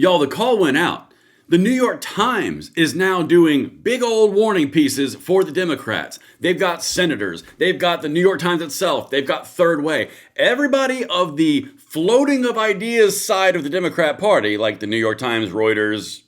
Y'all, the call went out. The New York Times is now doing big old warning pieces for the Democrats. They've got senators. They've got the New York Times itself. They've got Third Way. Everybody of the floating of ideas side of the Democrat Party, like the New York Times, Reuters,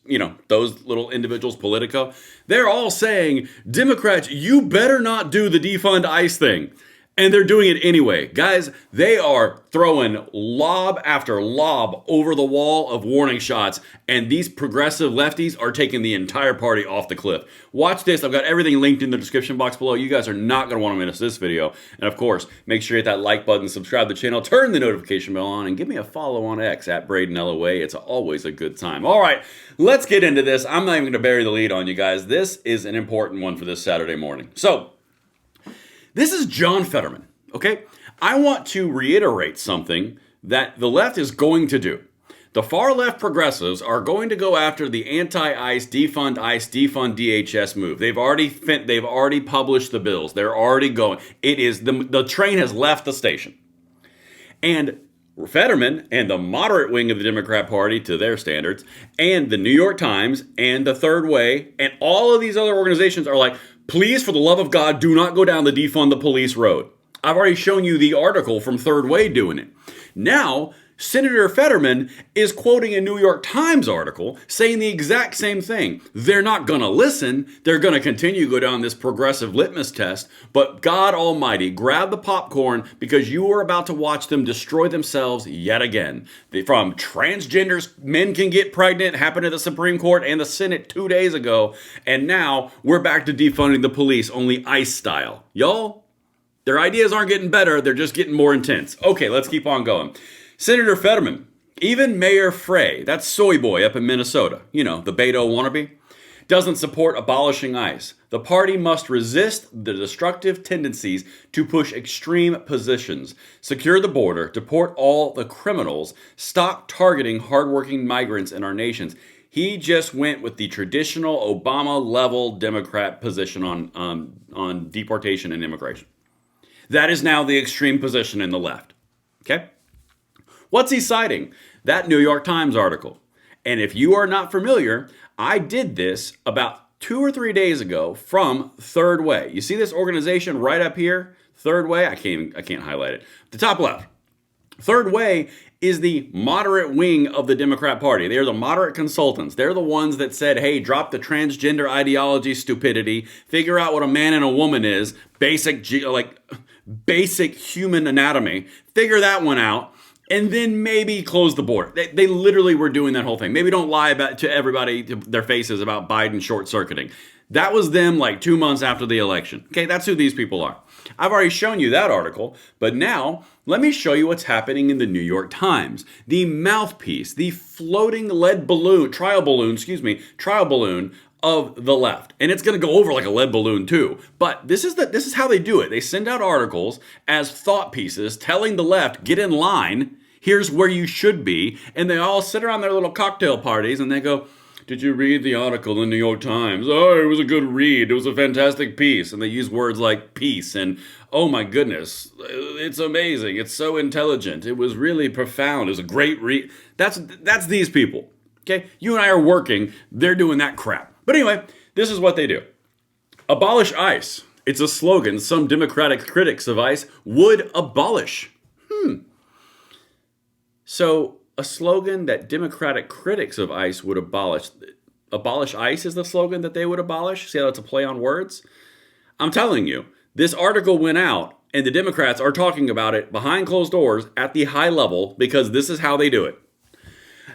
those little individuals, Politico, they're all saying, Democrats, you better not do the defund ICE thing. And they're doing it anyway. Guys, they are throwing lob after lob over the wall of warning shots, and these progressive lefties are taking the entire party off the cliff. Watch this. I've got everything linked in the description box below. You guys are not going to want to miss this video. And of course, make sure you hit that like button, subscribe to the channel, turn the notification bell on, and give me a follow on X at Braden LOA. It's always a good time. All right, let's get into this. I'm not even going to bury the lead on you guys. This is an important one for this Saturday morning. So, this is John Fetterman, okay? I want to reiterate something that the left is going to do. The far left progressives are going to go after the anti-ICE, defund DHS move. They've already published the bills. They're already going. It is the train has left the station. And Fetterman and the moderate wing of the Democrat Party, to their standards, and the New York Times and the Third Way and all of these other organizations are like, please, for the love of God, do not go down the defund the police road. I've already shown you the article from Third Way doing it. Now, Senator Fetterman is quoting a New York Times article saying the exact same thing. They're not going to listen. They're going to continue to go down this progressive litmus test. But God Almighty, grab the popcorn because you are about to watch them destroy themselves yet again. From transgenders, men can get pregnant, happened at the Supreme Court and the Senate 2 days ago. And now we're back to defunding the police, only ICE style. Y'all, their ideas aren't getting better. They're just getting more intense. Okay, let's keep on going. Senator Fetterman, even Mayor Frey, that's Soy Boy up in Minnesota, the Beto wannabe, doesn't support abolishing ICE. The party must resist the destructive tendencies to push extreme positions, secure the border, deport all the criminals, stop targeting hardworking migrants in our nations. He just went with the traditional Obama-level Democrat position on deportation and immigration. That is now the extreme position in the left, okay? What's he citing? That New York Times article. And if you are not familiar, I did this about 2 or 3 days ago from Third Way. You see this organization right up here? Third Way? I can't highlight it. The top left. Third Way is the moderate wing of the Democrat Party. They're the moderate consultants. They're the ones that said, hey, drop the transgender ideology stupidity, figure out what a man and a woman is, basic human anatomy, figure that one out. And then maybe close the border. They literally were doing that whole thing. Maybe don't lie to everybody, to their faces about Biden short-circuiting. That was them like 2 months after the election. Okay, that's who these people are. I've already shown you that article, but now let me show you what's happening in the New York Times. The mouthpiece, the floating trial balloon of the left. And it's going to go over like a lead balloon too. But this is how they do it. They send out articles as thought pieces telling the left, get in line. Here's where you should be. And they all sit around their little cocktail parties and they go, did you read the article in the New York Times? Oh, it was a good read. It was a fantastic piece. And they use words like peace and, oh my goodness, it's amazing. It's so intelligent. It was really profound. It was a great read. That's these people. Okay? You and I are working. They're doing that crap. But anyway, this is what they do. Abolish ICE. It's a slogan some Democratic critics of ICE would abolish. So, a slogan that Democratic critics of ICE would abolish. Abolish ICE is the slogan that they would abolish? See how that's a play on words? I'm telling you, this article went out, and the Democrats are talking about it behind closed doors at the high level because this is how they do it.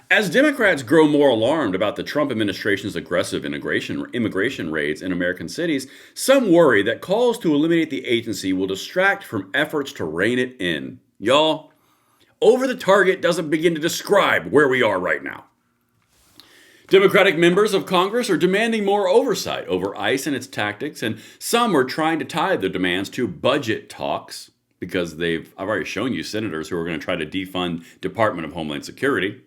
As Democrats grow more alarmed about the Trump administration's aggressive immigration raids in American cities, some worry that calls to eliminate the agency will distract from efforts to rein it in. Y'all, over the target doesn't begin to describe where we are right now. Democratic members of Congress are demanding more oversight over ICE and its tactics, and some are trying to tie their demands to budget talks because I've already shown you senators who are going to try to defund Department of Homeland Security.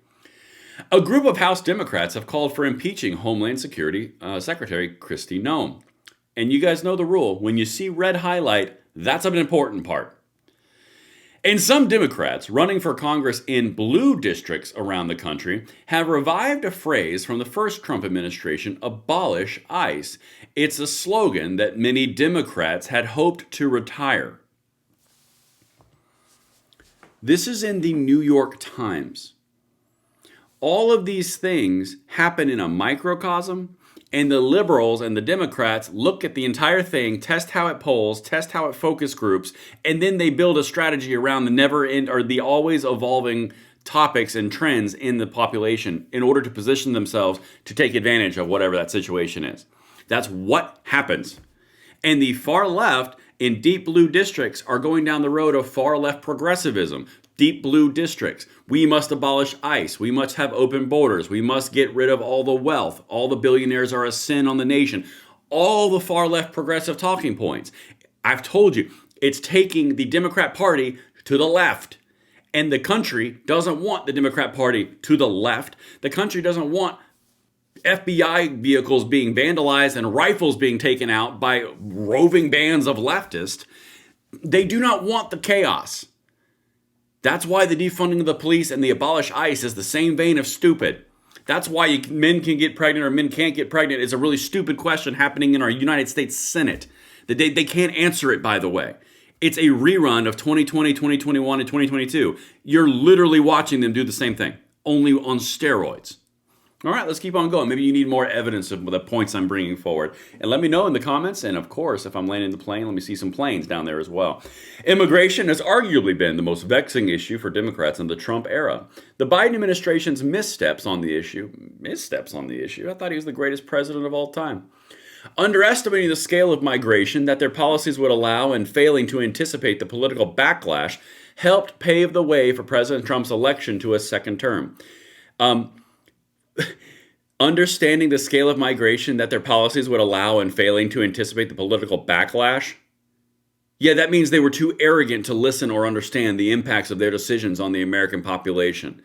A group of House Democrats have called for impeaching Homeland Security Secretary Kristi Noem. And you guys know the rule. When you see red highlight, that's an important part. And some Democrats running for Congress in blue districts around the country have revived a phrase from the first Trump administration, abolish ICE. It's a slogan that many Democrats had hoped to retire. This is in the New York Times. All of these things happen in a microcosm, and the liberals and the Democrats look at the entire thing, test how it polls, test how it focus groups, and then they build a strategy around the never end or the always evolving topics and trends in the population in order to position themselves to take advantage of whatever that situation is. That's what happens. And the far left in deep blue districts are going down the road of far left progressivism. Deep blue districts. We must abolish ICE. We must have open borders. We must get rid of all the wealth. All the billionaires are a sin on the nation. All the far left progressive talking points. I've told you, it's taking the Democrat Party to the left. And the country doesn't want the Democrat Party to the left. The country doesn't want FBI vehicles being vandalized and rifles being taken out by roving bands of leftists. They do not want the chaos. That's why the defunding of the police and the abolish ICE is the same vein of stupid. That's why men can get pregnant or men can't get pregnant. It's a really stupid question happening in our United States Senate. They can't answer it, by the way. It's a rerun of 2020, 2021, and 2022. You're literally watching them do the same thing, only on steroids. All right, let's keep on going. Maybe you need more evidence of the points I'm bringing forward. And let me know in the comments. And of course, if I'm landing the plane, let me see some planes down there as well. Immigration has arguably been the most vexing issue for Democrats in the Trump era. The Biden administration's missteps on the issue. I thought he was the greatest president of all time. Underestimating the scale of migration that their policies would allow and failing to anticipate the political backlash helped pave the way for President Trump's election to a second term. Understanding the scale of migration that their policies would allow and failing to anticipate the political backlash? Yeah, that means they were too arrogant to listen or understand the impacts of their decisions on the American population.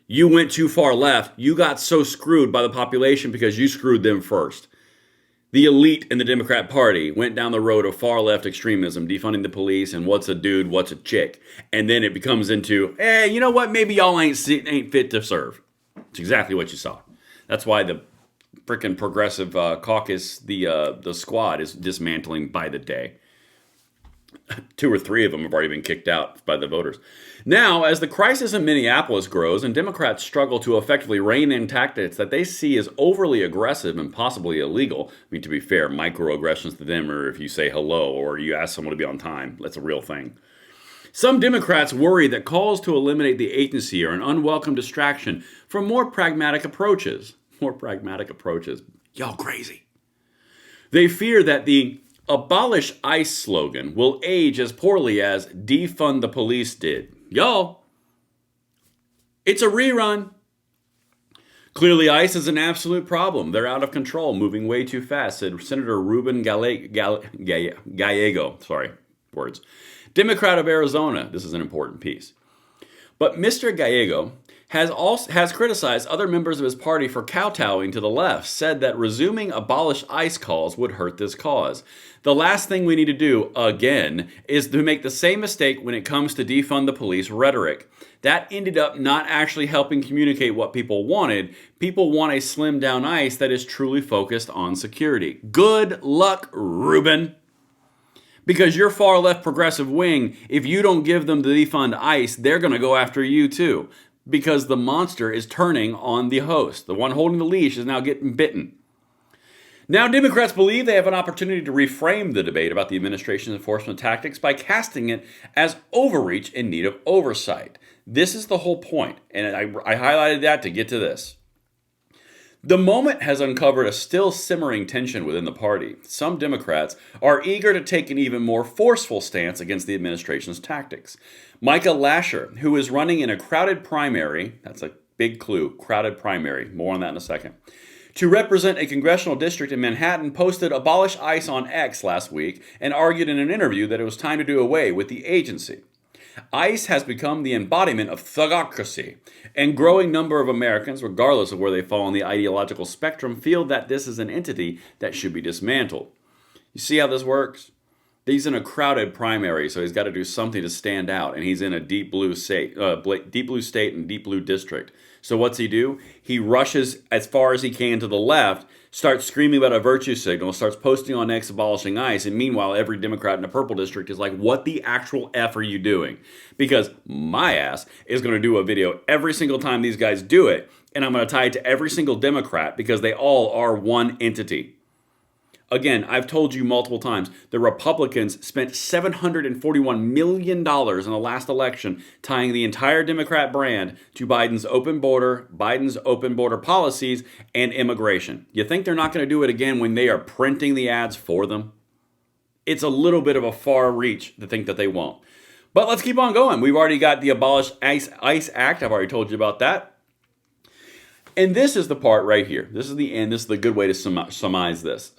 You went too far left. You got so screwed by the population because you screwed them first. The elite in the Democrat Party went down the road of far left extremism, defunding the police and what's a dude, what's a chick. And then it becomes into, you know what, maybe y'all ain't fit to serve. It's exactly what you saw. That's why the frickin' progressive caucus, the squad, is dismantling by the day. 2 or 3 of them have already been kicked out by the voters. Now, as the crisis in Minneapolis grows and Democrats struggle to effectively rein in tactics that they see as overly aggressive and possibly illegal, I mean, to be fair, microaggressions to them are if you say hello or you ask someone to be on time. That's a real thing. Some Democrats worry that calls to eliminate the agency are an unwelcome distraction from more pragmatic approaches. Y'all crazy. They fear that the abolish ICE slogan will age as poorly as defund the police did. Y'all, it's a rerun. Clearly, ICE is an absolute problem. They're out of control, moving way too fast, said Senator Ruben Gallego. Democrat of Arizona. This is an important piece. But Mr. Gallego has criticized other members of his party for kowtowing to the left, said that resuming abolish ICE calls would hurt this cause. The last thing we need to do, again, is to make the same mistake when it comes to defund the police rhetoric. That ended up not actually helping communicate what people wanted. People want a slimmed down ICE that is truly focused on security. Good luck, Ruben. Because your far left progressive wing, if you don't give them the defund ICE, they're going to go after you too. Because the monster is turning on the host. The one holding the leash is now getting bitten. Now, Democrats believe they have an opportunity to reframe the debate about the administration's enforcement tactics by casting it as overreach in need of oversight. This is the whole point, and I highlighted that to get to this. The moment has uncovered a still simmering tension within the party. Some Democrats are eager to take an even more forceful stance against the administration's tactics. Micah Lasher, who is running in a crowded primary, that's a big clue, crowded primary, more on that in a second, to represent a congressional district in Manhattan, posted Abolish ICE on X last week and argued in an interview that it was time to do away with the agency. ICE has become the embodiment of thugocracy, and growing number of Americans, regardless of where they fall on the ideological spectrum, feel that this is an entity that should be dismantled. You see how this works? He's in a crowded primary, so he's got to do something to stand out, and he's in a deep blue state and deep blue district. So what's he do? He rushes as far as he can to the left, starts screaming about a virtue signal, starts posting on X abolishing ICE, and meanwhile every Democrat in the purple district is like, what the actual F are you doing? Because my ass is going to do a video every single time these guys do it, and I'm going to tie it to every single Democrat because they all are one entity. Again, I've told you multiple times, the Republicans spent $741 million in the last election tying the entire Democrat brand to Biden's open border policies, and immigration. You think they're not going to do it again when they are printing the ads for them? It's a little bit of a far reach to think that they won't. But let's keep on going. We've already got the Abolish ICE Act. I've already told you about that. And this is the part right here. This is the end. This is the good way to surmise this.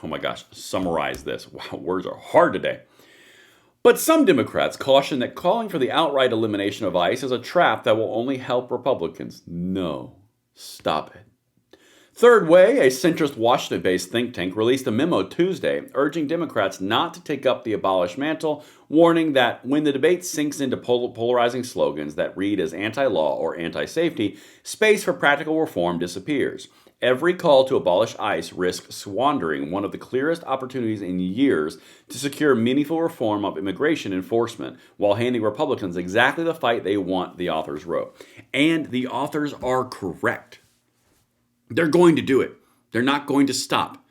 Oh my gosh, summarize this. Wow, words are hard today. But some Democrats caution that calling for the outright elimination of ICE is a trap that will only help Republicans. No, stop it. Third Way, a centrist Washington-based think tank, released a memo Tuesday urging Democrats not to take up the abolish mantle, warning that when the debate sinks into polarizing slogans that read as anti-law or anti-safety, space for practical reform disappears. Every call to abolish ICE risks squandering one of the clearest opportunities in years to secure meaningful reform of immigration enforcement while handing Republicans exactly the fight they want, the authors wrote. And the authors are correct. They're going to do it. They're not going to stop.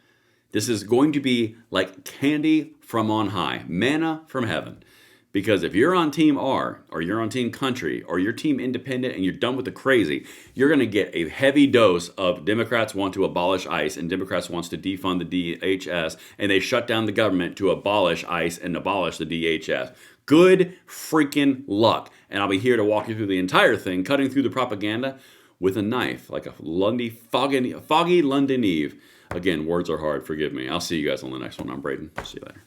This is going to be like candy from on high, manna from heaven. Because if you're on Team R, or you're on Team Country, or you're Team Independent, and you're done with the crazy, you're going to get a heavy dose of Democrats want to abolish ICE, and Democrats wants to defund the DHS, and they shut down the government to abolish ICE and abolish the DHS. Good freaking luck. And I'll be here to walk you through the entire thing, cutting through the propaganda with a knife, like a foggy London Eve. Again, words are hard, forgive me. I'll see you guys on the next one. I'm Braden. See you later.